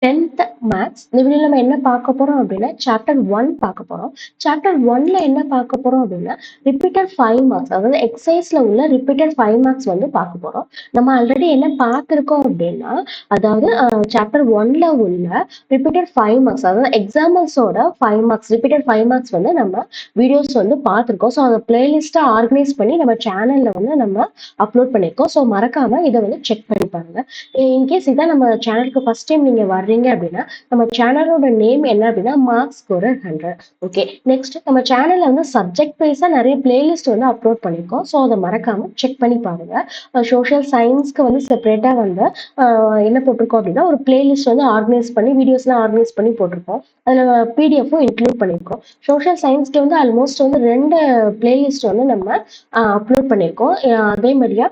10th maths இந்த வீடியோல நம்ம என்ன பார்க்க போறோம் அப்படின்னா சாப்டர் 1 பார்க்க போறோம். சாப்டர் 1ல என்ன பார்க்க போறோம் அப்படின்னா ரிப்பீட்டட் 5 மார்க்ஸ், அதாவது எக்ஸசைஸ்ல உள்ள ரிப்பீட்டட் 5 மார்க்ஸ் வந்து பார்க்க போறோம். நம்ம ஆல்ரெடி என்ன பார்த்திருக்கோம் அப்படின்னா, அதாவது சாப்டர் 1ல உள்ள ரிப்பீட்டட் 5 மார்க்ஸ், அதாவது எக்ஸாம்பிள்ஸோட 5 மார்க்ஸ், ரிப்பீட்டட் 5 மார்க்ஸ் வந்து நம்ம வீடியோஸ் வந்து பார்த்திருக்கோம். ஸோ அந்த பிளேலிஸ்ட்டை ஆர்கனைஸ் பண்ணி நம்ம சேனல்ல வந்து நம்ம அப்லோட் பண்ணியிருக்கோம். ஸோ மறக்காம இதை வந்து செக் பண்ணி பாருங்க. இன்கேஸ் இதான் நம்ம சேனலுக்கு ஃபர்ஸ்ட் டைம் நீங்க வர்றீங்க அப்படின்னா, நம்ம சேனலோட நேம் என்ன அப்படின்னா மார்க்ஸ் ஸ்கோரர் 100. ஓகே, நெக்ஸ்ட் நம்ம சேனல்ல வந்து சப்ஜெக்ட் வைஸா நிறைய பிளேலிஸ்ட் வந்து அப்லோட் பண்ணிருக்கோம். ஸோ அதை மறக்காம செக் பண்ணி பாருங்க. சோஷியல் சயின்ஸ்க்கு வந்து செப்பரேட்டா வந்து என்ன போட்டிருக்கோம் அப்படின்னா ஒரு பிளேலிஸ்ட் வந்து ஆர்கனைஸ் பண்ணி வீடியோஸ்லாம் ஆர்கனைஸ் பண்ணி போட்டிருக்கோம். அதுல பிடிஎஃப்பும் இன்க்ளூட் பண்ணியிருக்கோம். சோஷியல் சயின்ஸ்க்கு வந்து ஆல்மோஸ்ட் வந்து 2 பிளேலிஸ்ட் வந்து நம்ம அப்லோட் பண்ணியிருக்கோம். அதே மாதிரியா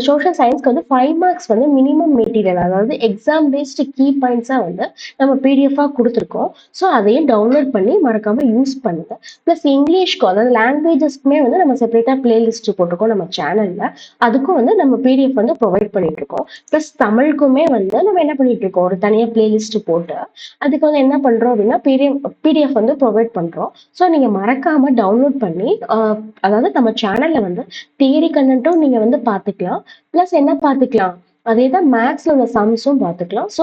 சோஷியல் சயின்ஸ்க்கு வந்து 5 மார்க்ஸ் வந்து மினிமம் மெட்டீரியல், அதாவது எக்ஸாம் பேஸ்டு கீ பாயிண்ட்ஸா வந்து நம்ம பிடிஎஃபா கொடுத்துருக்கோம். ஸோ அதையும் டவுன்லோட் பண்ணி மறக்காம யூஸ் பண்ணுங்க. பிளஸ் இங்கிலீஷ்க்கு, அதாவது லாங்குவேஜஸ்க்குமே வந்து நம்ம செப்பரேட்டா பிளேலிஸ்ட் போட்டிருக்கோம் நம்ம சேனல்ல. அதுக்கும் வந்து நம்ம பிடிஎஃப் வந்து ப்ரொவைட் பண்ணிட்டு இருக்கோம். பிளஸ் தமிழுக்குமே வந்து நம்ம என்ன பண்ணிட்டு இருக்கோம், ஒரு தனியா பிளேலிஸ்ட் போட்டு அதுக்கு வந்து என்ன பண்றோம் அப்படின்னா பிடிஎஃப் வந்து ப்ரொவைட் பண்றோம். ஸோ நீங்க மறக்காம டவுன்லோட் பண்ணி அதாவது நம்ம சேனல்ல வந்து தியரி கண்டென்ட்டும் நீங்க வந்து பார்த்துக்கலாம். பிளஸ் என்ன பார்த்துக்கலாம், அதே தான் மேத்ஸ்ல உள்ள சம்ஸும் பார்த்துக்கலாம். ஸோ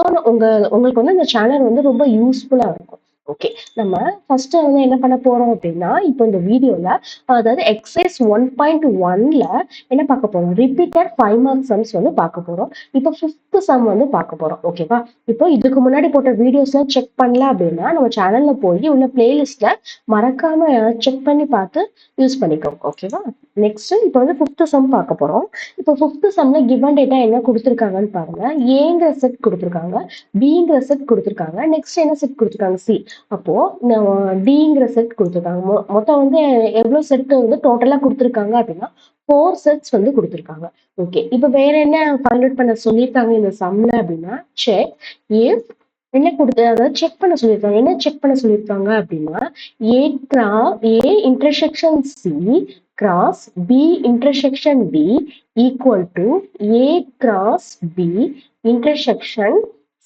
உங்களுக்கு வந்து இந்த சேனல் வந்து ரொம்ப யூஸ்ஃபுல்லா இருக்கும். ஓகே, நம்ம ஃபர்ஸ்ட் வந்து என்ன பண்ண போறோம் அப்படின்னா, இப்போ இந்த வீடியோல அதாவது எக்ஸசைஸ் 1.1ல என்ன பார்க்க போறோம், ரிப்பீட்டட் 5 மார்க் சம்ஸ் வந்து பார்க்க போறோம். இப்போ 5th சம் வந்து பார்க்க போறோம். ஓகேவா, இப்போ இதுக்கு முன்னாடி போட்ட வீடியோஸ்லாம் செக் பண்ணல அப்படின்னா நம்ம சேனல்ல போய் உள்ள பிளேலிஸ்ட்ல மறக்காம செக் பண்ணி பார்த்து யூஸ் பண்ணிக்கோங்க. ஓகேவா, நெக்ஸ்ட் இப்போ வந்து 5th சம் பார்க்க போறோம். இப்போ 5th சம்ல கிவன் டேட்டா என்ன கொடுத்துருக்காங்கன்னு பாருங்க. ஏங்கிற செட் கொடுத்துருக்காங்க, பிங்கிற செட் கொடுத்துருக்காங்க, நெக்ஸ்ட் என்ன செட் கொடுத்துருக்காங்க, சி. அப்போ டிங்கிற செட் கொடுத்துருக்காங்க. மொத்தம் வந்து எவ்வளவு செட் வந்து டோட்டலா கொடுத்துருக்காங்க அப்படின்னா 4 செட்ஸ் வந்து கொடுத்துருக்காங்க. ஓகே, இப்போ வேற என்ன ஃபைண்ட் அவுட் பண்ண சொல்லியிருக்காங்க இந்த சம்ல அப்படின்னா செக் இஃப் என்ன கொடுத்து, அதாவது செக் பண்ண சொல்லியிருக்காங்க. என்ன செக் பண்ண சொல்லியிருக்காங்க அப்படின்னா A intersection C cross B intersection D equal to A cross B intersection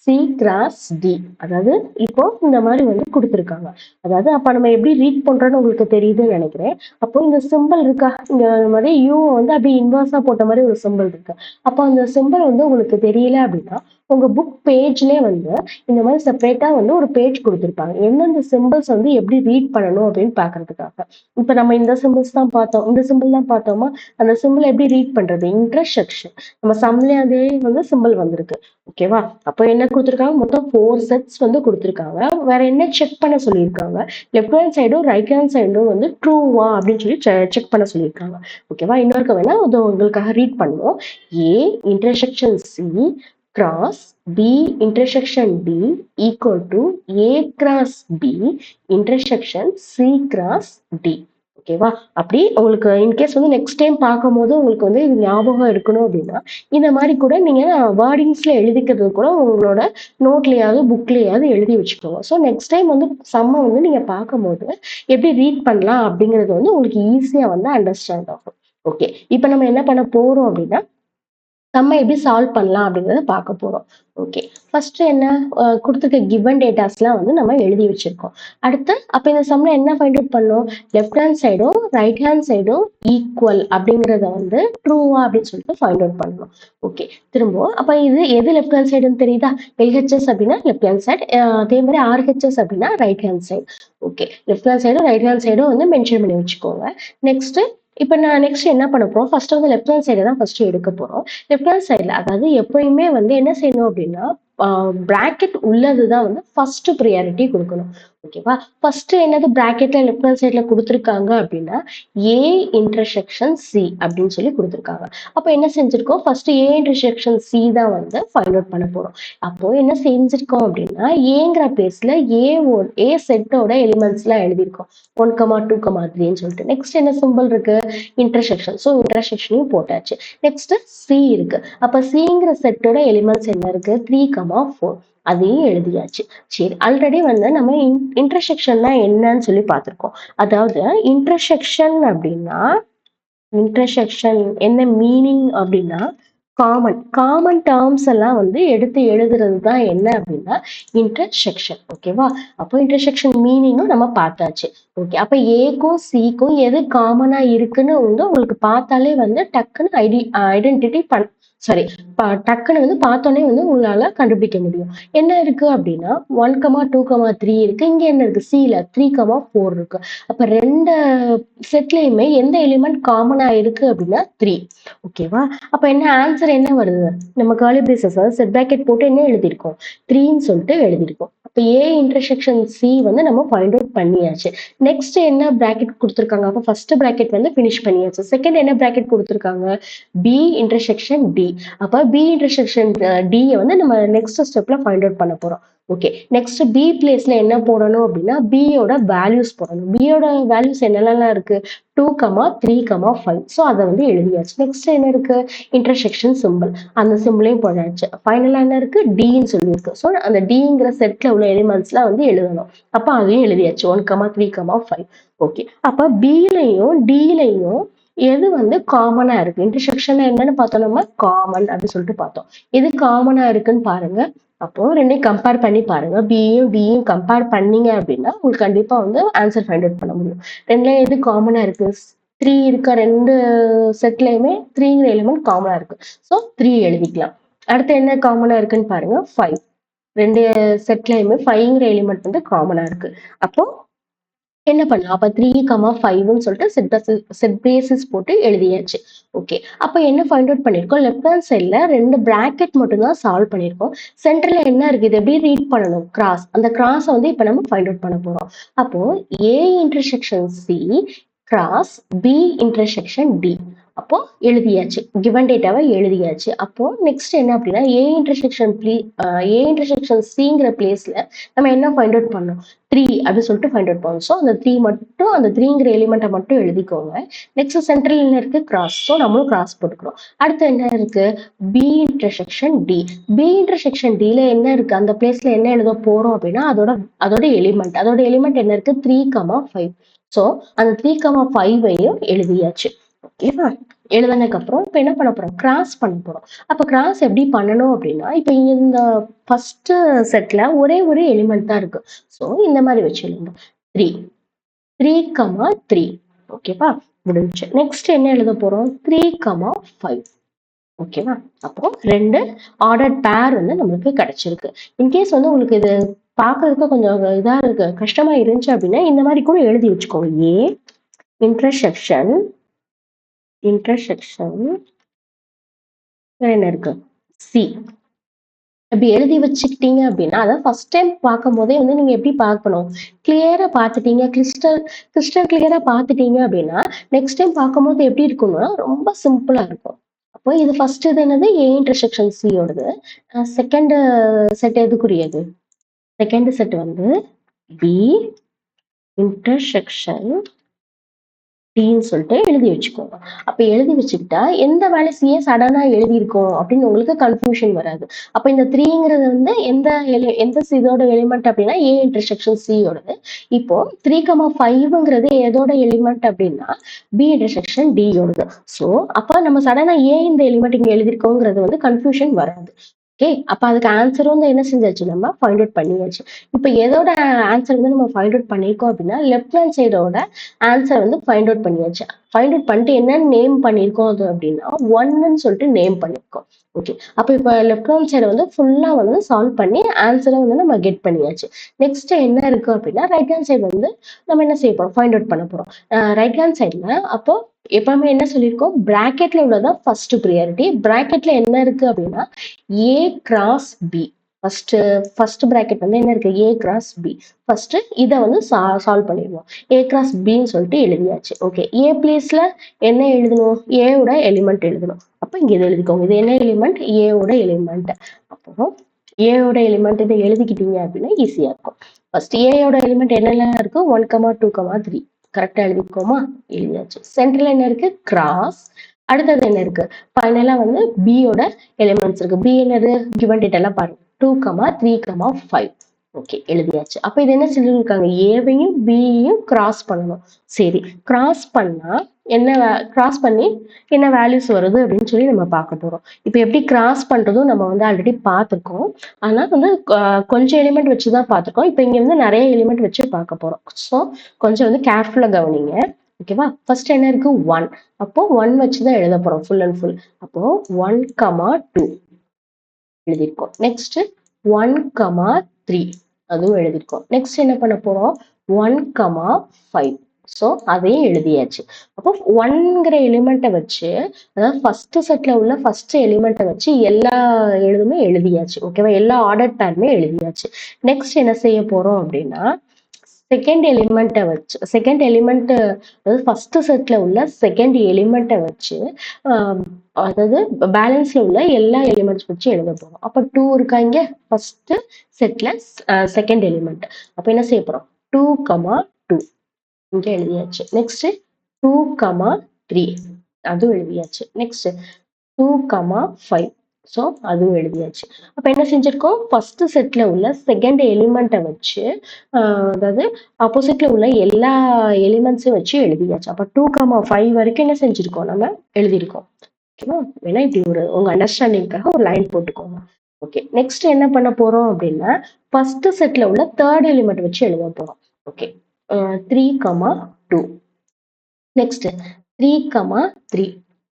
C cross D. அதாவது இப்போ இந்த மாதிரி வந்து கொடுத்துருக்காங்க. அதாவது அப்ப நம்ம எப்படி ரீட் பண்றோம்னு உங்களுக்கு தெரியுதுன்னு நினைக்கிறேன். அப்போ இந்த சிம்பிள் இருக்கா, இங்க மாதிரி யூ வந்து அப்படியே இன்வர்ஸா போட்ட மாதிரி ஒரு சிம்பிள் இருக்கு. அப்போ அந்த சிம்பிள் வந்து உங்களுக்கு தெரியல அப்படின்னா உங்க புக் பேஜ்லயே வந்து இந்த மாதிரி செப்பரேட்டா வந்து ஒரு பேஜ் கொடுத்துருப்பாங்க, எந்தெந்த சிம்பிள்ஸ் வந்து எப்படி ரீட் பண்ணணும் அப்படின்னு பாக்குறதுக்காக. இப்ப நம்ம இந்த சிம்பிள்ஸ் தான் பார்த்தோம், இந்த சிம்பிள் தான் பார்த்தோமா, அந்த சிம்பிள் எப்படி ரீட் பண்றது, இன்டர்செக்ஷன் நம்ம சம்ல அதே வந்து சிம்பிள் வந்திருக்கு. ஓகேவா, அப்போ என்ன கொடுத்துருக்காங்க, மொத்தம் 4 செட்ஸ் வந்து கொடுத்துருக்காங்க. வேற என்ன செக் பண்ண சொல்லியிருக்காங்க, லெஃப்ட் ஹேண்ட் சைடும் ரைட் ஹேண்ட் சைடும் வந்து ட்ரூவா அப்படின்னு சொல்லி செக் பண்ண சொல்லியிருக்காங்க. ஓகேவா, இன்னொருக்க வேணா அது உங்களுக்காக ரீட் பண்ணுவோம். ஏ intersection C cross B intersection D equal to A cross B intersection C cross D. ஓகேவா, அப்படி உங்களுக்கு இன்கேஸ் வந்து நெக்ஸ்ட் டைம் பார்க்கும் போது உங்களுக்கு வந்து இது ஞாபகம் இருக்கணும் அப்படின்னா இந்த மாதிரி கூட நீங்க வேர்டிங்ஸ்ல எழுதிக்கிறது கூட உங்களோட நோட்லயாவது புக்லயாவது எழுதி வச்சுக்கோங்க. ஸோ நெக்ஸ்ட் டைம் வந்து சம்ம வந்து நீங்க பார்க்கும்போது எப்படி ரீட் பண்ணலாம் அப்படிங்கிறது வந்து உங்களுக்கு ஈஸியா வந்து அண்டர்ஸ்டாண்ட் ஆகும். ஓகே, இப்போ நம்ம என்ன பண்ண போறோம் அப்படின்னா நம்ம எப்படி சால்வ் பண்ணலாம் அப்படிங்கிறத பார்க்க போறோம். ஓகே, ஃபர்ஸ்ட் என்ன கொடுத்துருக்க கிவன் டேட்டாஸ்லாம் வந்து நம்ம எழுதி வச்சிருக்கோம். அடுத்து அப்ப இந்த சம்ல என்ன ஃபைண்ட் அவுட் பண்ணோம், லெஃப்ட் ஹேண்ட் சைடும் ரைட் ஹேண்ட் சைடும் ஈக்குவல் அப்படிங்கிறத வந்து ட்ரூவா அப்படின்னு சொல்லிட்டு ஃபைண்ட் அவுட் பண்ணணும். ஓகே, திரும்பவும் அப்ப இது எது லெஃப்ட் ஹேண்ட் சைடுன்னு தெரியுதா, எல்ஹெச்எஸ் அப்படின்னா லெஃப்ட் ஹேண்ட் சைடு, அதே மாதிரி ஆர்ஹெச்எஸ் அப்படின்னா right hand side. Okay, left hand சைடும் ரைட் ஹேண்ட் சைடும் வந்து மென்ஷன் பண்ணி வச்சுக்கோங்க. நெக்ஸ்ட் இப்போ நான் நெக்ஸ்ட் என்ன பண்ண போறோம், ஃபர்ஸ்ட் வந்து லெஃப்ட் ஹேண்ட் சைடு தான் ஃபர்ஸ்ட் எடுக்க போறோம். லெஃப்ட் ஹேண்ட் சைடில் அதாவது எப்பயுமே வந்து என்ன செய்யணும் அப்படின்னா பிராக்கெட் உள்ளதுதான் வந்து ஃபர்ஸ்ட் ப்ரியாரிட்டி கொடுக்கணும். ஓகேவா, ஃபர்ஸ்ட் என்னது பிராக்கெட்ல லெஃப்ட் ஹேண்ட் சைட்ல கொடுத்துருக்காங்க அப்படின்னா ஏ இன்டர்செக்ஷன் சி அப்படின்னு சொல்லி கொடுத்துருக்காங்க. அப்போ என்ன செஞ்சிருக்கோம், ஃபர்ஸ்ட் ஏ இன்டர்செக்ஷன் சி தான் வந்து ஃபைண்ட் அவுட் பண்ண போறோம். அப்போ என்ன செஞ்சிருக்கோம் அப்படின்னா ஏங்கிற பிளேஸ்ல ஏ செட்டோட எலிமெண்ட்ஸ் எல்லாம் எழுதியிருக்கோம், 1, 2, 3ன்னு சொல்லிட்டு. நெக்ஸ்ட் என்ன சிம்பிள் இருக்கு, இன்டர்செக்ஷன். ஸோ இன்டர்செக்ஷனையும் போட்டாச்சு. நெக்ஸ்ட் சி இருக்கு. அப்ப சிங்கிற செட்டோட எலிமெண்ட்ஸ் என்ன இருக்கு, 3, 4, அதையும் எழுதியாச்சு. சரி, ஆல்ரெடி வந்து நம்ம இன்டர்செக்ஷன்னா என்னன்னு சொல்லி பார்த்திருக்கோம். அதாவது இன்டர்செக்ஷன் அப்படின்னா இன்டர்செக்ஷன் என்ன மீனிங் அப்படின்னா காமன் டேர்ம்ஸ் எல்லாம் வந்து எடுத்து எழுதுறது தான் என்ன அப்படின்னா இன்டர்செக்ஷன். ஓகேவா? அப்போ இன்டர்செக்ஷன் மீனிங்கும் நம்ம பார்த்தாச்சு. ஓகே, அப்ப ஏக்கும் சிக்கும் எது காமனா இருக்குன்னு வந்து உங்களுக்கு பார்த்தாலே வந்து டக்குன்னு ஐடென்டிட்டி சாரி டக்குன்னு வந்து பார்த்தோன்னே வந்து உங்களால கண்டுபிடிக்க முடியும். என்ன இருக்கு அப்படின்னா 1,2,3 இருக்கு. இங்க என்ன இருக்கு? சில 3,4 இருக்கு. அப்ப ரெண்டு செட்லயுமே எந்த எலிமெண்ட் காமனா இருக்கு அப்படின்னா 3. ஓகேவா? அப்ப என்ன ஆன்சர் என்ன வருது? நம்ம கர்லி பிரேசஸ் அதாவது செட் பிராக்கெட் போட்டு என்ன எழுதியிருக்கோம்? 3ன்னு சொல்லிட்டு எழுதியிருக்கோம். அப்ப ஏ இன்டர்செக்ஷன் சி வந்து நம்ம ஃபைண்ட் அவுட் பண்ணியாச்சு. நெக்ஸ்ட் என்ன பிராக்கெட் கொடுத்துருக்காங்க? அப்ப ஃபர்ஸ்ட் பிராக்கெட் வந்து ஃபினிஷ் பண்ணியாச்சு. செகண்ட் என்ன பிராக்கெட் கொடுத்துருக்காங்க? B intersection D. அப்ப பி இன்டர்செக்ஷன் டி வந்து நம்ம நெக்ஸ்ட் ஸ்டெப்ல ஃபைண்ட் அவுட் பண்ண போறோம். ஓகே, நெக்ஸ்ட் பி பிளேஸ்ல என்ன போடணும் அப்படின்னா பியோட வேல்யூஸ் போடணும். பியோட வேல்யூஸ் என்னெல்லாம் இருக்கு? 2, 3, 5. ஸோ அதை வந்து எழுதியாச்சு. நெக்ஸ்ட் என்ன இருக்கு? Intersection simple. அந்த சிம்பிளையும் போடாச்சு. ஃபைனலா என்ன இருக்கு? டின்னு சொல்லியிருக்கு. ஸோ அந்த டிங்கிற செட்ல உள்ள எலிமெண்ட்ஸ்லாம் வந்து எழுதணும். அப்ப அதையும் எழுதியாச்சு. 1, 3, 5. ஓகே, அப்ப பிலையும் டிலையும் எது வந்து காமனா இருக்கு? இன்டர்செக்ஷன் என்னன்னு பார்த்தோம், நம்ம காமன் அப்படின்னு சொல்லிட்டு பார்த்தோம். எது காமனா இருக்குன்னு பாருங்க. அப்போ ரெண்டையும் கம்பேர் பண்ணி பாருங்க. பியும் டியும் கம்பேர் பண்ணீங்க அப்படின்னா உங்களுக்கு கண்டிப்பா வந்து ஆன்சர் ஃபைண்ட் அவுட் பண்ண முடியும். ரெண்டுல எது காமனா இருக்கு? 3 இருக்க ரெண்டு செட்லயுமே 3ங்கிற எலிமெண்ட் காமனா இருக்கு. ஸோ 3 எழுதிக்கலாம். அடுத்து என்ன காமனா இருக்குன்னு பாருங்க. 5. ரெண்டு செட்லயுமே 5ங்கிற எலிமெண்ட் வந்து காமனா இருக்கு. அப்போ என்ன பண்ணலாம்? அப்ப 3, 5ன்னு சொல்லிட்டு செட் பேசிஸ் போட்டு எழுதியாச்சு. ஓகே, அப்ப என்ன ஃபைண்ட் அவுட் பண்ணிருக்கோம்? லெஃப்ட் ஹேண்ட் சைட்ல 2 பிராக்கெட் மட்டும் தான் சால்வ் பண்ணிருக்கோம். சென்டர்ல என்ன இருக்கு? இது எப்படி ரீட் பண்ணணும்? கிராஸ். அந்த கிராஸ் வந்து இப்ப நம்ம ஃபைண்ட் அவுட் பண்ண போறோம். அப்போ A intersection C cross B intersection D. அப்போ எழுதியாச்சு. கிவன் டேட்டாவை எழுதியாச்சு. அப்போ நெக்ஸ்ட் என்ன அப்படின்னா ஏ இன்டர்செக்ஷன் சிங்கிற பிளேஸ்ல நம்ம என்ன ஃபைண்ட் அவுட் பண்ணோம்? 3 அப்படின்னு சொல்லிட்டு ஃபைண்ட் அவுட் பண்ணோம். ஸோ அந்த 3 மட்டும், அந்த 3ங்கிற எலிமெண்ட்டை மட்டும் எழுதிக்கோங்க. நெக்ஸ்ட் சென்ட்ரல் என்ன இருக்கு? கிராஸ். ஸோ நம்மளும் கிராஸ் போட்டுக்கிறோம். அடுத்து என்ன இருக்கு? B intersection D. B intersection டில என்ன இருக்கு? அந்த பிளேஸ்ல என்ன எழுத போறோம் அப்படின்னா அதோட எலிமெண்ட் என்ன இருக்கு? 3, 5. ஸோ அந்த 3, 5ஐயும் எழுதியாச்சு. ஓகேவா? எழுதுனதுக்கு அப்புறம் இப்ப என்ன பண்ண போறோம்? கிராஸ் பண்ண போறோம். அப்ப கிராஸ் எப்படி பண்ணணும் அப்படின்னா இப்ப இந்த ஃபர்ஸ்ட் செட்ல ஒரே ஒரு எலிமெண்ட் தான் இருக்கு. ஸோ இந்த மாதிரி வச்சு எழுதுங்க. 3, 3, 3. ஓகேவா? முடிஞ்சு. நெக்ஸ்ட் என்ன எழுத போறோம்? 3, 5. ஓகேவா? அப்போ 2 ஆர்டர் பேர் வந்து நம்மளுக்கு கிடைச்சிருக்கு. இன்கேஸ் வந்து உங்களுக்கு இது பார்க்கறதுக்கு கொஞ்சம் இதா இருக்கு, கஷ்டமா இருந்துச்சு அப்படின்னா இந்த மாதிரி கூட எழுதி வச்சுக்கோங்க. ஏ இன்டர்செக்ஷன் என்ன இருக்கு? சி. அப்படி எழுதி வச்சுக்கிட்டீங்க அப்படின்னா அதான் ஃபர்ஸ்ட் டைம் பார்க்கும் போதே வந்து நீங்க எப்படி பார்க்கணும்? கிளியரா பார்த்துட்டீங்க, கிறிஸ்டல் கிளியரா பார்த்துட்டீங்க அப்படின்னா நெக்ஸ்ட் டைம் பார்க்கும்போது எப்படி இருக்கும்னா ரொம்ப சிம்பிளா இருக்கும். அப்போ இது ஃபர்ஸ்ட் இது என்னது? ஏ இன்டர்செக்ஷன் சியோடது. செகண்ட் செட் எதுக்குரியது? செகண்ட் செட் வந்து பி இன்டர்செக்ஷன் டின்னு சொல்லிட்டு எழுதி வச்சுக்கோங்க. அப்ப எழுதி வச்சுக்கிட்டா எந்த வேலை சிஏ சடனா எழுதியிருக்கோம் அப்படின்னு உங்களுக்கு கன்ஃபியூஷன் வராது. அப்ப இந்த 3ங்கிறது வந்து எந்த இதோட எலிமெண்ட் அப்படின்னா ஏ இன்டர்செக்ஷன் சியோடது. இப்போ 3, 5ங்கிறது எதோட எலிமெண்ட் அப்படின்னா பி இன்டர்செக்ஷன் டியோடது. ஸோ அப்ப நம்ம சடனா ஏ இந்த எலிமெண்ட் இங்க எழுதியிருக்கோங்கிறது வந்து கன்ஃபியூஷன் வராது. ஓகே, அப்ப அதுக்கு ஆன்சரும் வந்து என்ன செஞ்சாச்சு? நம்ம ஃபைண்ட் அவுட் பண்ணியாச்சு. இப்ப எதோட ஆன்சர் வந்து நம்ம ஃபைண்ட் அவுட் பண்ணிருக்கோம் அப்படின்னா லெஃப்ட் ஹேண்ட் சைடோட ஆன்சர் வந்து ஃபைண்ட் அவுட் பண்ணியாச்சு. ஃபைண்ட் அவுட் பண்ணிட்டு என்ன நேம் பண்ணிருக்கோம் அது அப்படின்னா 1ன்னு சொல்லிட்டு நேம் பண்ணிருக்கோம். ஓகே, அப்ப இப்ப லெஃப்ட் ஹேண்ட் சைடு வந்து ஃபுல்லா வந்து சால்வ் பண்ணி ஆன்சரை வந்து நம்ம கெட் பண்ணியாச்சு. நெக்ஸ்ட் என்ன இருக்கு அப்படின்னா ரைட் ஹேண்ட் சைடு வந்து நம்ம என்ன செய்ய போறோம்? ஃபைண்ட் அவுட் பண்ண போறோம். ரைட் ஹேண்ட் சைட்ல அப்போ எப்பவுமே என்ன சொல்லியிருக்கோம்? பிராக்கெட்ல உள்ளதான் ஃபர்ஸ்ட் ப்ரியாரிட்டி. பிராக்கெட்ல என்ன இருக்கு அப்படின்னா A cross B. First bracket வந்து என்ன இருக்கு? ஏ கிராஸ் பி. ஃபர்ஸ்ட் இதை வந்து சால்வ் பண்ணிடுவோம். ஏ கிராஸ் பின்னு சொல்லிட்டு எழுதியாச்சு. ஓகே, ஏ பிளேஸ்ல என்ன எழுதணும்? ஏவோட எலிமெண்ட் எழுதணும். அப்ப இங்க இதை எழுதிக்கோங்க. இது என்ன எலிமெண்ட்? ஏவோட எலிமெண்ட். அப்போ ஏவோட எலிமெண்ட் இதை எழுதிக்கிட்டீங்க அப்படின்னா ஈஸியா இருக்கும். ஃபர்ஸ்ட் ஏயோட எலிமெண்ட் என்னெல்லாம் இருக்கு? 1, 2, 3. கரெக்டா எழுதிக்கோமா? எழுதியாச்சு. சென்டர்ல என்ன இருக்கு? கிராஸ். அடுத்தது என்ன இருக்கு? ஃபைனலா வந்து பியோட எலிமெண்ட்ஸ் இருக்கு. பி என்னது? கிவன் டேட்டா எல்லாம் பாருங்க. 2, 3, 5. ஓகே, எழுதியாச்சு. அப்ப இது என்ன சொல்லியிருக்காங்க? ஏவையும் பியையும் கிராஸ் பண்ணணும். சரி, கிராஸ் பண்ணா என்ன கிராஸ் பண்ணி என்ன வேல்யூஸ் வருது அப்படின்னு சொல்லி நம்ம பார்க்க போறோம். இப்ப எப்படி கிராஸ் பண்றதும் நம்ம வந்து ஆல்ரெடி பார்த்துருக்கோம். ஆனா வந்து கொஞ்சம் எலிமெண்ட் வச்சு தான் பார்த்துருக்கோம். இப்ப இங்க வந்து நிறைய எலிமெண்ட் வச்சு பார்க்க போறோம். ஸோ கொஞ்சம் வந்து கேர்ஃபுல்லா கவனிங்க. ஓகேவா? ஃபர்ஸ்ட் என்ன இருக்கு? 1. அப்போ 1 வச்சு தான் எழுத போறோம் ஃபுல் அண்ட் ஃபுல். அப்போ 1, 2 எழுதியிருக்கோம். நெக்ஸ்ட் 1, 3 அதுவும் எழுதியிருக்கோம். நெக்ஸ்ட் என்ன பண்ண போறோம்? 1, 5 ஸோ அதையும் எழுதியாச்சு. அப்போ 1ங்கிற எலிமெண்ட்டை வச்சு, அதாவது ஃபர்ஸ்ட் செட்ல உள்ள ஃபர்ஸ்ட் எலிமெண்ட்டை வச்சு எல்லா எழுதுமே எழுதியாச்சு. ஓகேவா? எல்லா ஆர்டர் பேருமே எழுதியாச்சு. நெக்ஸ்ட் என்ன செய்ய போறோம் அப்படின்னா, செகண்ட் எலிமெண்ட் அதாவது ஃபர்ஸ்ட் செட்ல உள்ள செகண்ட் எலிமெண்ட்டை வச்சு அதாவது பேலன்ஸ்ல உள்ள எல்லா எலிமெண்ட்ஸ் வச்சு எழுத போறோம். அப்ப 2 இருக்கா இங்க? ஃபர்ஸ்ட் செட்ல செகண்ட் எலிமெண்ட். அப்ப என்ன செய்ய போறோம்? 2, 2 இங்க எழுதியாச்சு. நெக்ஸ்ட் 2, 3 அதுவும் எழுதியாச்சு. நெக்ஸ்ட் 2, 5 ஸோ அதுவும் எழுதியாச்சு. அப்ப என்ன செஞ்சிருக்கோம்? ஃபர்ஸ்ட் செட்ல உள்ள செகண்ட் எலிமெண்ட்டை வச்சு அதாவது ஆப்போசிட்ல உள்ள எல்லா எலிமெண்ட்ஸையும் வச்சு எழுதியாச்சு. அப்ப 2, 5 வரைக்கும் என்ன செஞ்சிருக்கோம்? நம்ம எழுதியிருக்கோம். ஓகேவா? வேணா இப்படி உங்க அண்டர்ஸ்டாண்டிங்காக ஒரு லைன் போட்டுக்கோங்க. ஓகே, நெக்ஸ்ட் என்ன பண்ண போறோம் அப்படின்னா, ஃபர்ஸ்ட் செட்ல உள்ள தேர்ட் எலிமெண்ட் வச்சு எழுத போறோம். ஓகே, 3, 2 நெக்ஸ்ட் 3, 3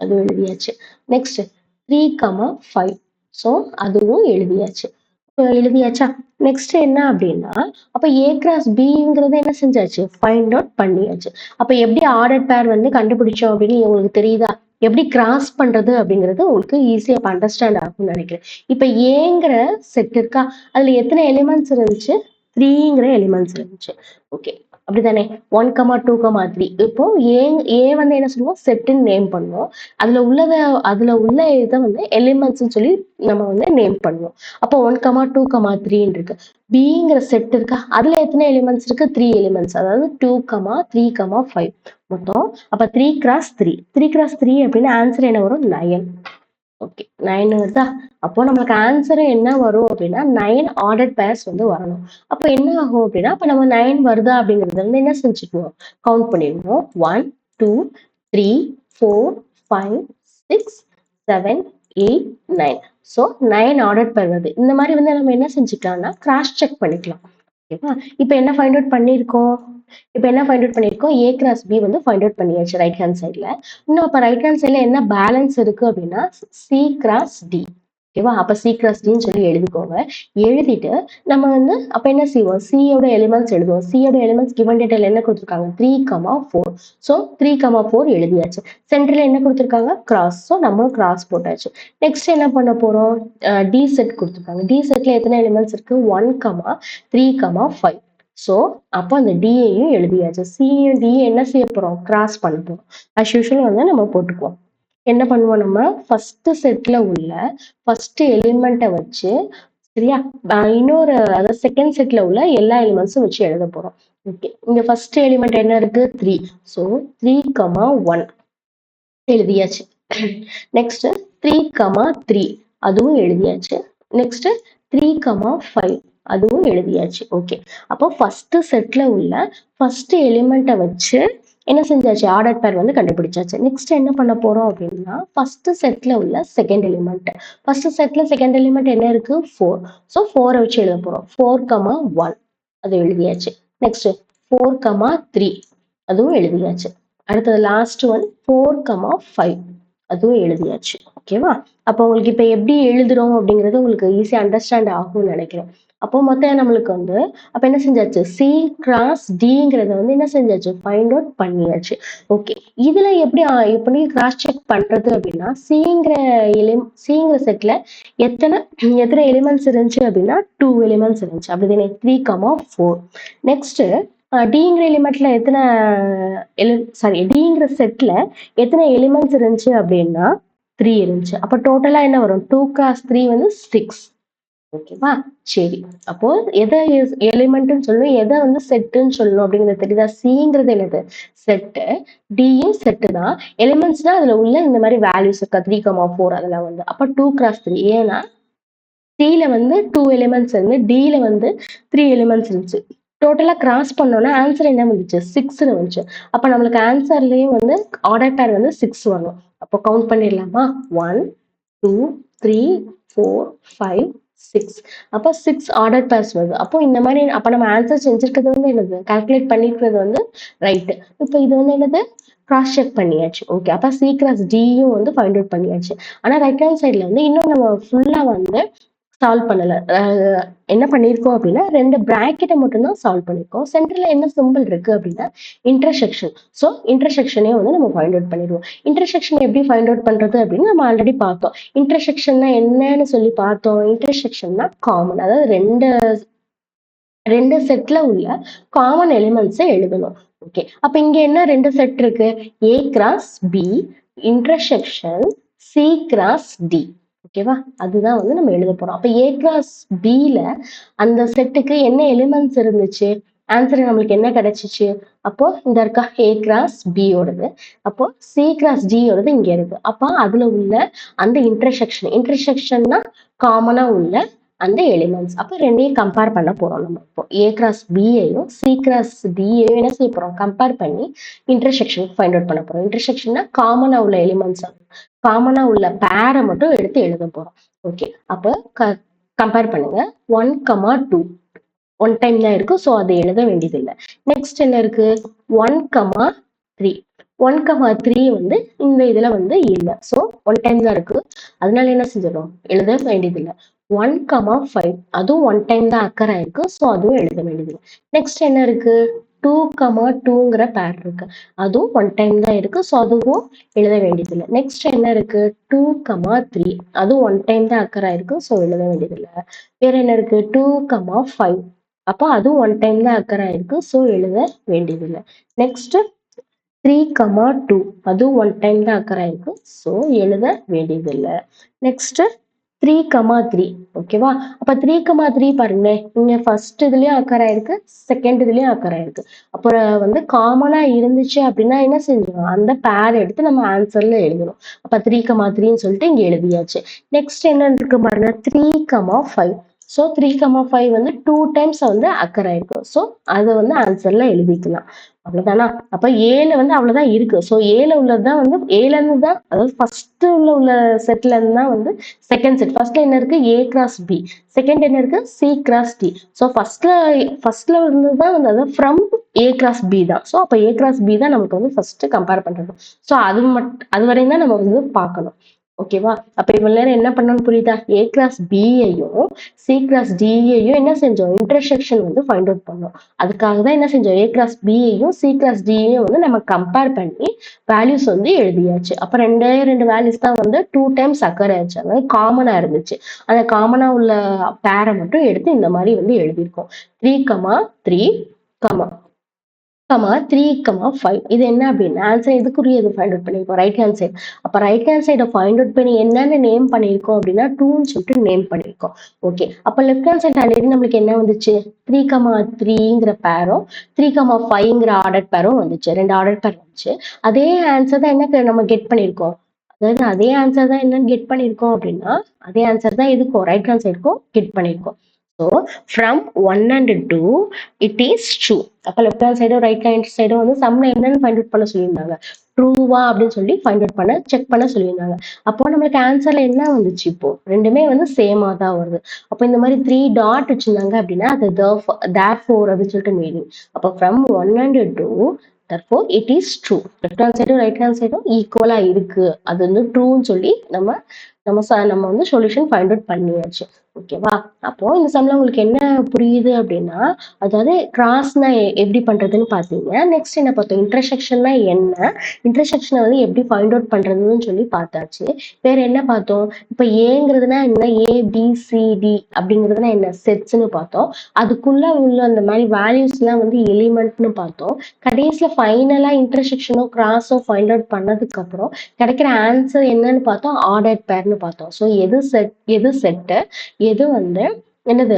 அதுவும் எழுதியாச்சு. நெக்ஸ்ட் 3, 5 ஸோ அதுவும் எழுதியாச்சு. எழுதியாச்சா? நெக்ஸ்ட் என்ன அப்படின்னா, அப்ப ஏ கிராஸ் பிங்கிறத என்ன செஞ்சாச்சு? ஃபைண்ட் அவுட் பண்ணியாச்சு. அப்ப எப்படி ஆர்டர் பேர் வந்து கண்டுபிடிச்சோம் அப்படின்னு உங்களுக்கு தெரியுதா? எப்படி கிராஸ் பண்றது அப்படிங்கிறது உங்களுக்கு ஈஸியா அண்டர்ஸ்டாண்ட் ஆகும்னு நினைக்கிறேன். இப்ப ஏங்கிற செட் இருக்கா? அதுல எத்தனை எலிமெண்ட்ஸ் இருந்துச்சு? 3ங்கிற எலிமெண்ட்ஸ் இருந்துச்சு. ஓகே, அப்படிதானே? 1, 2, 3 இப்போ ஏ வந்து என்ன சொல்லுவோம்? செட்டுன்னு நேம் பண்ணுவோம். அதுல உள்ள இதை வந்து எலிமெண்ட்ஸ்ன்னு சொல்லி நம்ம வந்து நேம் பண்ணுவோம். அப்போ 1, 2, 3 இருக்கு. பிங்கிற செட் இருக்கா? அதுல எத்தனை எலிமெண்ட்ஸ் இருக்கு? 3 எலிமெண்ட்ஸ். அதாவது 2, 3, 5 மொத்தம். அப்ப 3 x 3 அப்படின்னு ஆன்சர் என்ன வரும்? 9. ஓகே, 9 வருதா? அப்போ நம்மளுக்கு ஆன்சர் என்ன வரும் அப்படின்னா 9 ஆர்டர் பேர்ஸ் வந்து வரணும். அப்போ என்ன ஆகும் அப்படின்னா, அப்ப நம்ம 9 வருதா அப்படிங்கறத வந்து என்ன செஞ்சுக்குவோம்? கவுண்ட் பண்ணிடுவோம். 1, 2, 3, 4, 5, 6, 7, 8, 9 ஸோ 9 ஆர்டர் பேர் வருது. இந்த மாதிரி வந்து நம்ம என்ன செஞ்சுக்கலாம்னா கிராஸ் செக் பண்ணிக்கலாம். ஓகேவா? இப்ப என்ன ஃபைண்ட் அவுட் பண்ணியிருக்கோம்? ஏ கிராஸ் பி வந்து ஃபைண்ட் அவுட் பண்ணியாச்சு ரைட் ஹேண்ட் சைட்ல. இன்னும் அப்ப ரைட் ஹேண்ட் சைட்ல என்ன பேலன்ஸ் இருக்கு அப்படின்னா சி கிராஸ் டி. ஓகேவா? அப்ப சி கிராஸ் டின்னு சொல்லி எழுதிக்கோங்க. எழுதிட்டு நம்ம வந்து அப்ப என்ன செய்வோம்? சியோட எலிமெண்ட்ஸ் எழுதுவோம். சியோட எலிமெண்ட்ஸ் கிவன் டேட்டால என்ன கொடுத்துருக்காங்க? 3, 4 ஸோ 3, 4 எழுதியாச்சு. சென்டர்ல என்ன கொடுத்துருக்காங்க? கிராஸ். ஸோ நம்மளும் கிராஸ் போட்டாச்சு. நெக்ஸ்ட் என்ன பண்ண போறோம்? டி செட் கொடுத்துருக்காங்க. டி செட்ல எத்தனை எலிமெண்ட்ஸ் இருக்கு? 1, 3, 5 ஸோ அப்போ அந்த டியையும் எழுதியாச்சு. சியும் டி என்ன செய்ய போறோம்? கிராஸ் பண்ண போறோம். அஸ் யூஷுவல் வந்து நம்ம போட்டுக்குவோம். என்ன பண்ணுவோம்? நம்ம ஃபர்ஸ்ட் செட்ல உள்ள ஃபர்ஸ்ட் எலிமெண்ட்டை வச்சு சரியா இன்னொரு அதாவது செகண்ட் செட்ல உள்ள எல்லா எலிமெண்ட்ஸும் வச்சு எழுத போறோம். ஓகே, இங்க ஃபர்ஸ்ட் எலிமெண்ட் என்ன இருக்கு? 3 ஸோ 3, 1 எழுதியாச்சு. நெக்ஸ்ட் 3, 3 அதுவும் எழுதியாச்சு. நெக்ஸ்ட் 3, 5 அதுவும் எழுதியாச்சு. ஓகே, அப்போ ஃபர்ஸ்ட் செட்ல உள்ள ஃபர்ஸ்ட் எலிமெண்ட்டை வச்சு என்ன செஞ்சாச்சு? ஆர்டர் பேர் வந்து கண்டுபிடிச்சாச்சு. நெக்ஸ்ட் என்ன பண்ண போறோம் அப்படின்னா ஃபர்ஸ்ட் செட்ல உள்ள செகண்ட் எலிமெண்ட். ஃபர்ஸ்ட் செட்ல செகண்ட் எலிமெண்ட் என்ன இருக்கு? 4 ஸோ 4 வச்சு எழுத போறோம். 4, 1 அது எழுதியாச்சு. நெக்ஸ்ட் 4, 3 அதுவும் எழுதியாச்சு. அடுத்தது லாஸ்ட் ஒன் 4, 5 அதுவும் எழுதியாச்சு. ஓகேவா? அப்போ உங்களுக்கு இப்ப எப்படி எழுதுறோம் அப்படிங்கிறது உங்களுக்கு ஈஸியா அண்டர்ஸ்டாண்ட் ஆகும்னு நினைக்கிறேன். அப்போ மொத்தம் நம்மளுக்கு வந்து அப்ப என்ன செஞ்சாச்சு? சி கிராஸ் டிங்கிறத வந்து என்ன செஞ்சாச்சு? ஃபைண்ட் அவுட் பண்ணியாச்சு. ஓகே, இதுல எப்படி கிராஸ் செக் பண்றது அப்படின்னா சிங்கிற செட்ல எத்தனை எத்தனை எலிமெண்ட்ஸ் இருந்துச்சு அப்படின்னா 2 எலிமெண்ட்ஸ் இருந்துச்சு. அப்படிதானே? 3, 4 நெக்ஸ்ட் டிங்கிற எலிமெண்ட்ல எத்தனை டிங்கிற செட்ல எத்தனை எலிமெண்ட்ஸ் இருந்துச்சு அப்படின்னா 3 இருந்துச்சு. அப்ப டோட்டலா என்ன வரும்? 2 x 3 வந்து 6. ஓகேவா? சரி, அப்போ எதை எலிமெண்ட்னு சொல்லணும், எதை வந்து செட்டுன்னு சொல்லணும் அப்படிங்கிறது தெரியுதா? சிங்கிறது என்னது? செட்டு. டியும் செட்டு தான். எலிமெண்ட்ஸ்னா அதுல உள்ள இந்த மாதிரி வேல்யூஸ் இருக்கா? 3, 4 அதெல்லாம் வந்து அப்ப 2 x 3 ஏன்னா Cல வந்து 2 எலிமெண்ட்ஸ் இருந்து Dல வந்து 3 எலிமெண்ட்ஸ் இருந்துச்சு. டோட்டலா கிராஸ் பண்ணோம்னா ஆன்சர் என்ன வந்துச்சு? 6ன்னு வந்துச்சு. அப்ப நம்மளுக்கு ஆன்சர்லயும் வந்து ஆர்டர் பேர் வந்து 6 வரும். அப்போ கவுண்ட் பண்ணிடலாமா? 1, 2, 3, 4, 5, 6. அப்போ 6 ஆர்டர் பேர்ஸ் வருது. அப்போ இந்த மாதிரி அப்ப நம்ம ஆன்சர் செஞ்சிருக்கிறது வந்து என்னது? கால்குலேட் பண்ணிருக்கிறது வந்து ரைட். இப்போ இது வந்து என்னது? கிராஸ் செக் பண்ணியாச்சு. ஓகே. அப்ப C கிராஸ் Dயும் வந்து ஃபைண்ட் அவுட் பண்ணியாச்சு. ஆனா ரைட் ஹேண்ட் சைட்ல வந்து இன்னும் நம்ம ஃபுல்லா வந்து சால்வ் பண்ணல. என்ன பண்ணியிருக்கோம் அப்படின்னா 2 பிராக்கெட்டை மட்டும் தான் சால்வ் பண்ணியிருக்கோம். சென்டர்ல என்ன சிம்பிள் இருக்கு அப்படின்னா இன்டர்செக்ஷன். ஸோ இன்டர்செக்ஷனே வந்து நம்ம ஃபைண்ட் அவுட் பண்ணிடுவோம். இன்டர்செக்ஷன் எப்படி ஃபைண்ட் அவுட் பண்றது அப்படின்னு நம்ம ஆல்ரெடி பார்த்தோம். இன்டர்செக்ஷன்னா என்னன்னு சொல்லி பார்த்தோம். இன்டர்செக்ஷன்னா காமன், அதாவது ரெண்டு செட்ல உள்ள காமன் எலிமெண்ட்ஸை எழுதணும். ஓகே. அப்ப இங்க என்ன 2 செட் இருக்கு? A cross B intersection C cross D. ஓகேவா? அதுதான் வந்து நம்ம எழுத போறோம். அப்ப A கிராஸ் Bல அந்த செட்டுக்கு என்ன எலிமெண்ட்ஸ் இருந்துச்சு? ஆன்சர் நம்மளுக்கு என்ன கிடைச்சிச்சு? அப்போ இந்த இருக்கா A கிராஸ் B ஓடது. அப்போ C கிராஸ் D ஓடது இங்க இருக்கு. அப்ப அதுல உள்ள அந்த இன்டர்செக்ஷன்னா காமனா உள்ள அந்த எலிமெண்ட்ஸ். அப்ப ரெண்டையும் கம்பேர் பண்ண போறோம் நம்ம. இப்போ A கிராஸ் Bயையும் C கிராஸ் Dயையும் என்ன செய்ய போறோம்? கம்பேர் பண்ணி இன்டர்செக்ஷன் ஃபைண்ட் அவுட் பண்ண போறோம். இன்டர்செக்ஷன்னா காமனா உள்ள எலிமெண்ட்ஸ், காமனா உள்ள பேரை மட்டும் எடுத்து எழுத போறோம். ஓகே. அப்ப கம்பேர் பண்ணுங்க. 1, 2 ஒன் டைம் தான் இருக்கு. ஸோ அதை எழுத வேண்டியது இல்லை. நெக்ஸ்ட் என்ன இருக்கு? 1, 3 1, 3 வந்து இந்த இதுல வந்து இல்லை. ஸோ ஒன் டைம் தான் இருக்கு. அதனால என்ன செஞ்சிடும்? எழுத வேண்டியது இல்லை. 1, 5 அதுவும் ஒன் டைம் தான் அக்கர் ஆயிருக்கு. ஸோ அதுவும் எழுத வேண்டியது இல்லை. நெக்ஸ்ட் என்ன இருக்கு? 2, 2ங்கிற பேர் இருக்கு. அதுவும் ஒன் டைம் தான் இருக்கு. ஸோ அதுவும் எழுத வேண்டியது இல்லை. நெக்ஸ்ட் என்ன இருக்கு? 2, 3 அதுவும் ஒன் டைம் தான் அக்கர் ஆயிருக்கு. ஸோ எழுத வேண்டியது இல்லை. வேற என்ன இருக்கு? 2, 5 அப்போ அதுவும் ஒன் டைம் தான் அக்கர் ஆயிருக்கு. ஸோ எழுத வேண்டியது இல்லை. நெக்ஸ்ட் 3, 2 அதுவும் ஒன் டைம் தான் அக்கர் ஆயிருக்கு. ஸோ எழுத வேண்டியது இல்லை. நெக்ஸ்ட் 3, 3 ஓகேவா? அப்ப 3, 3 பாருங்களேன், இங்க ஃபர்ஸ்ட் இதுலயும் அக்கர் ஆயிருக்கு, செகண்ட் இதுலயும் அக்கர் ஆயிருக்கு. அப்புறம் வந்து காமனா இருந்துச்சு அப்படின்னா என்ன செஞ்சோம்? அந்த பேர் எடுத்து நம்ம ஆன்சர்ல எழுதணும். அப்ப 3, 3ன்னு சொல்லிட்டு இங்க எழுதியாச்சு. நெக்ஸ்ட் என்ன இருக்கு பாருங்க? 3, 5 ஸோ 3, 5 வந்து 2 டைம்ஸ் வந்து அக்கர் ஆயிருக்கு. ஸோ அதை வந்து ஆன்சர்ல எழுதிக்கலாம். அவ்வளவுதானா? அப்ப ஏல வந்து அவ்வளவுதான் இருக்கு. ஸோ ஏல உள்ளதுதான் வந்து ஏல இருந்து தான், அதாவது ஃபர்ஸ்ட் உள்ள செட்ல இருந்து தான் வந்து செகண்ட் செட். ஃபர்ஸ்ட்ல என்ன இருக்கு? A cross B. செகண்ட் என்ன இருக்கு? C cross D. ஸோ ஃபர்ஸ்ட்ல இருந்து தான் வந்து அதாவது ஃப்ரம் A கிராஸ் B தான். ஸோ அப்ப A கிராஸ் B தான் நமக்கு வந்து ஃபர்ஸ்ட் கம்பேர் பண்றது. ஸோ அது வரையும் தான் நம்ம வந்து பார்க்கணும். ஓகேவா? அப்ப இவ்வளவு நேரம் என்ன பண்ணணும்னு புரியுதா? A கிராஸ் Bயையும் C கிராஸ் Dயையும் என்ன செஞ்சோம்? இன்டர்செக்ஷன் வந்து ஃபைண்ட் அவுட் பண்ணோம். அதுக்காக தான் என்ன செஞ்சோம்? A கிராஸ் Bயையும் C கிராஸ் Dயையும் வந்து நம்ம கம்பேர் பண்ணி வேல்யூஸ் வந்து எழுதியாச்சு. அப்ப ரெண்டு வேல்யூஸ் தான் வந்து 2 டைம்ஸ் அக்கர் ஆச்சு. அதாவது காமனா இருந்துச்சு. அந்த காமனா உள்ள பேரை மட்டும் எடுத்து இந்த மாதிரி வந்து எழுதியிருக்கோம். 3, 3 3, 5 இது என்ன அப்படின்னா ஆன்சர் எதுக்குரியது ஃபைண்ட் அவுட் பண்ணிருக்கோம்? Right hand side. அப்ப ரைட் ஹேண்ட் சைடை ஃபைண்ட் அவுட் பண்ணி என்னன்னு நேம் பண்ணிருக்கோம் அப்படின்னா 2ன்னு சொல்லிட்டு நேம் பண்ணிருக்கோம். ஓகே. அப்ப லெஃப்ட் ஹேண்ட் சைடு ஆல்ரெடி நம்மளுக்கு என்ன வந்துச்சு? 3, 3ங்கிற பேரும் 3, 5ங்கிற ஆர்டர் பேரும் வந்துச்சு. 2 ஆர்டர் பேர் வந்துச்சு. அதே ஆன்சர் தான் என்ன நம்ம கெட் பண்ணிருக்கோம்? அதாவது அதே ஆன்சர் தான் என்னன்னு கெட் பண்ணிருக்கோம் அப்படின்னா அதே ஆன்சர் தான் எதுக்கும் ரைட் ஹேண்ட் சைடுக்கும் கெட் பண்ணிருக்கோம். So from 1 and 2 it is true. அப்ப லெஃப்ட் ஹேண்ட் சைடும் ரைட் ஹேண்ட் சைடும் வந்து சம்ல என்னன்னு ஃபைண்ட் அவுட் பண்ண சொல்லியிருந்தாங்க? ட்ரூவா அப்படின்னு சொல்லி ஃபைண்ட் அவுட் பண்ண செக் பண்ண சொல்லியிருந்தாங்க. அப்போ நம்மளுக்கு ஆன்சர்ல என்ன வந்துச்சு? இப்போ ரெண்டுமே வந்து சேமா தான் வருது. அப்போ இந்த மாதிரி 3 டாட் வச்சிருந்தாங்க அப்படின்னா அது therefore அப்படின்னு சொல்லிட்டு மீனிங். அப்போ from 1 and 2 therefore it is true. Left hand சைடும் ரைட் ஹேண்ட் சைடும் ஈக்குவலா இருக்கு. அது வந்து ட்ரூன்னு சொல்லி நம்ம நம்ம வந்து சொல்யூஷன் ஃபைண்ட் அவுட் பண்ணியாச்சு. ஓகேவா? அப்போ இந்த சம்ல உங்களுக்கு என்ன புரியுது அப்படின்னா அதாவது கிராஸ்னா எப்படி பண்றதுன்னு பாத்தீங்க. நெக்ஸ்ட் என்ன பார்த்தோம்? இன்டர்செக்ஷன்னா என்ன, இன்டர்செக்ஷனை வந்து எப்படி ஃபைண்ட் அவுட் பண்றதுன்னு சொல்லி பார்த்தாச்சு. வேற என்ன பார்த்தோம்? இப்ப ஏங்கிறதுனா என்ன? ABCD அப்படிங்கிறதுனா என்ன? செட்ஸ்ன்னு பார்த்தோம். அதுக்குள்ள உள்ள அந்த மாதிரி வேல்யூஸ் எல்லாம் வந்து எலிமெண்ட்னு பார்த்தோம். கடைசியில ஃபைனலா இன்டர்செக்ஷனோ கிராஸோ ஃபைண்ட் அவுட் பண்ணதுக்கு அப்புறம் கிடைக்கிற ஆன்சர் என்னன்னு பார்த்தோம்? ஆர்டர் பேர்னு பார்த்தோம். ஸோ எது செட்டு, எது வந்து என்னது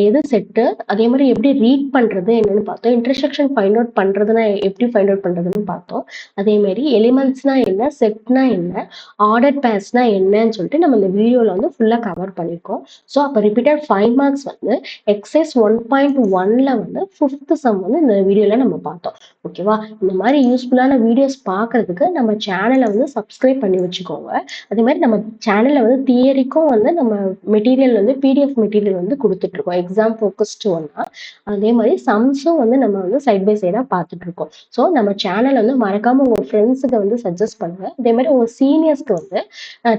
எது செட்டு, அதே மாதிரி எப்படி ரீட் பண்றது என்னன்னு பார்த்தோம். இன்டர்செக்ஷன் ஃபைண்ட் அவுட் பண்றதுன்னா எப்படி ஃபைண்ட் அவுட் பண்றதுன்னு பார்த்தோம். அதே மாதிரி எலிமெண்ட்ஸ்னா என்ன, செட்னா என்ன, ஆர்டர் பேர்ஸ்னா என்னன்னு சொல்லிட்டு நம்ம இந்த வீடியோல வந்து ஃபுல்லா கவர் பண்ணியிருக்கோம். ஸோ அப்போ ரிப்பீட்டட் 5 மார்க்ஸ் வந்து எக்ஸைஸ் 1.1ல வந்து 5th சம் வந்து இந்த வீடியோல நம்ம பார்த்தோம். ஓகேவா? இந்த மாதிரி யூஸ்ஃபுல்லான வீடியோஸ் பார்க்கறதுக்கு நம்ம சேனலை வந்து சப்ஸ்கிரைப் பண்ணி வச்சுக்கோங்க. அதே மாதிரி நம்ம சேனல்ல வந்து தியரிக்கும் வந்து நம்ம மெட்டீரியல் வந்து பிடிஎஃப் மெட்டீரியல் வந்து கொடுத்துட்டு இருக்கோம், எக்ஸாம் ஃபோக்கஸ்டு ஒன்னா. அதே மாதிரி சம்ஸும் வந்து நம்ம வந்து சைட் பை சைடா பார்த்துட்டு இருக்கோம். ஸோ நம்ம சேனல் வந்து மறக்காம உங்க ஃப்ரெண்ட்ஸுக்கு வந்து சஜஸ்ட் பண்ணுங்க. அதே மாதிரி உங்க சீனியர்ஸ்க்கு வந்து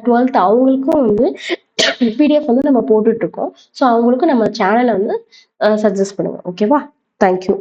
12th அவங்களுக்கும் வந்து பிடிஎஃப் வந்து நம்ம போட்டுட்டு இருக்கோம். ஸோ அவங்களுக்கும் நம்ம சேனலை வந்து சஜஸ்ட் பண்ணுங்க. ஓகேவா? தேங்க்யூ.